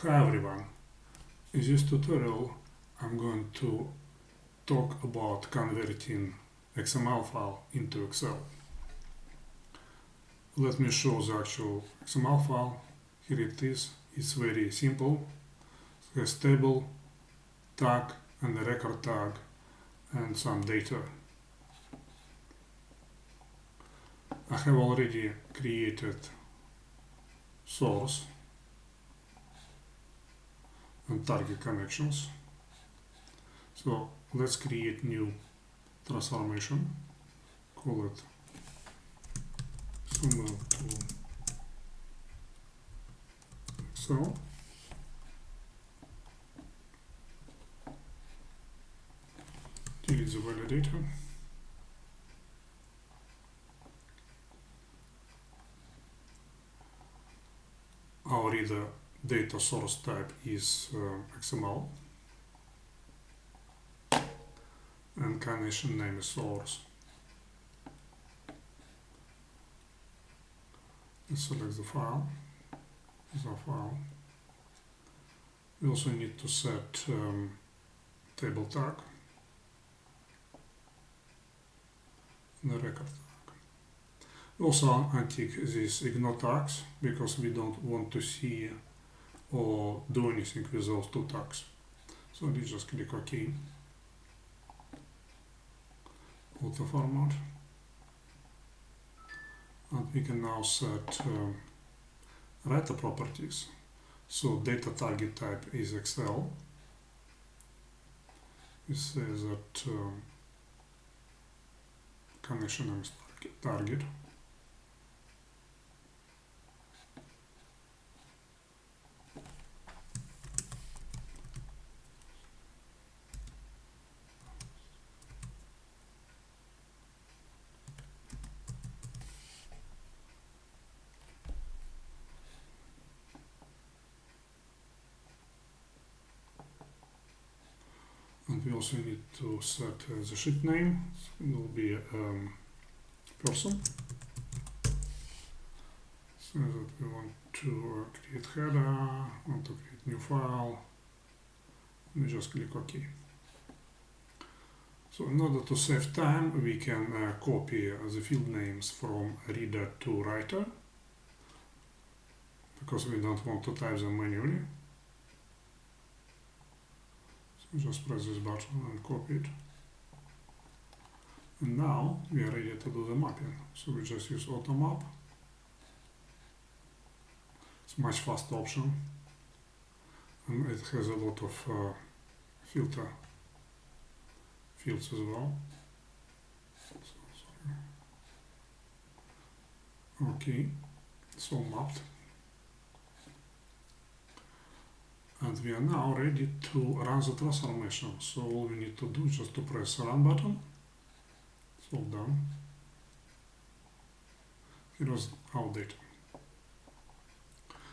Hi everyone, in this tutorial I'm going to talk about converting XML file into Excel. Let me show the actual XML file. Here it is. It's very simple. It has table, tag and a record tag and some data. I have already created source and target connections. So let's create new transformation. Call it XML to Excel. Delete the validator. Already data source type is XML and connection name is source. Let's select the file. We also need to set table tag and the record tag. We also untick these ignore tags because we don't want to see or do anything with those two tags. So we just click OK. Auto format. And we can now set writer properties. So data target type is Excel. We say that connection name is target. And we also need to set the sheet name. So it will be person. So that we want to create header, want to create new file. We just click OK. So in order to save time, we can copy the field names from reader to writer, because we don't want to type them manually. Just press this button and copy it. And now we are ready to do the mapping. So we just use auto map. It's a much faster option. And it has a lot of filter fields as well. Okay, it's all mapped. And we are now ready to run the transformation. So all we need to do is just to press run button. It's all done. Here is our data.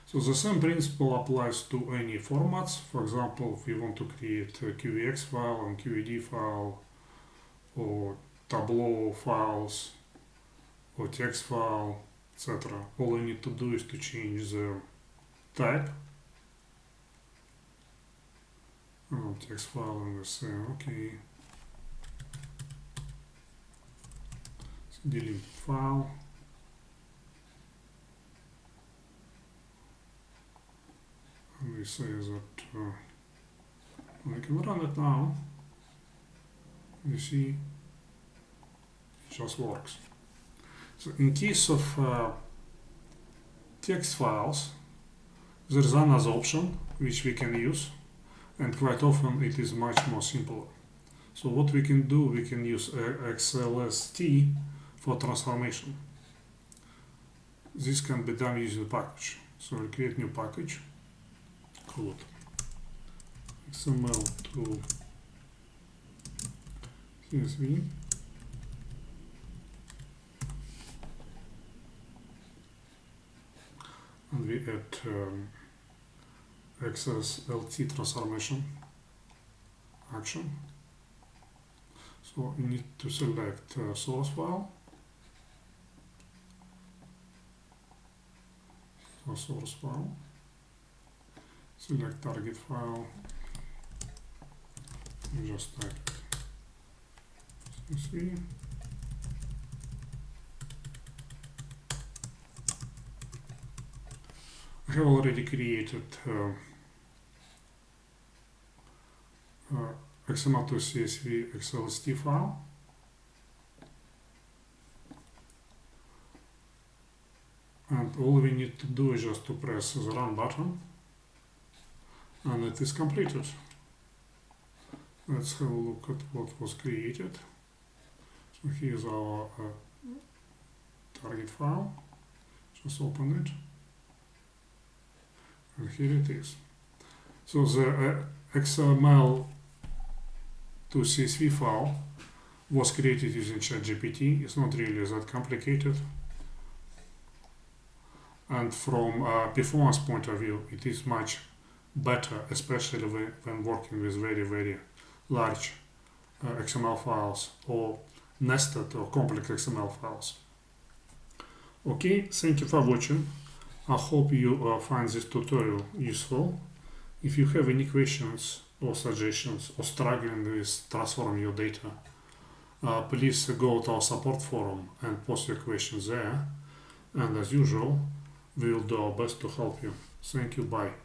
So the same principle applies to any formats. For example, if we want to create a QEX file and QED file, or Tableau files, or text file, etc. All we need to do is to change the type. Text file, and we say OK. So delete file. And we say that we can run it now. You see, it just works. So in case of text files, there is another option which we can use. And quite often it is much more simple. So what we can do, we can use XLST for transformation. This can be done using a package. So we'll create new package, call it XML to CSV. And we add XLT transformation action. So you need to select source file, source file, select target file, and just type it. CSV. I have already created XML to CSV XLST file. And all we need to do is just to press the run button, and it is completed. Let's have a look at what was created. So here's our target file. Just open it. And here it is. So the XML to CSV file was created using ChatGPT. It's not really that complicated. And from a performance point of view, it is much better, especially when working with very, very large XML files or nested or complex XML files. Okay, thank you for watching. I hope you find this tutorial useful. If you have any questions or suggestions or struggling with transforming your data, please go to our support forum and post your questions there. And as usual, we will do our best to help you. Thank you. Bye.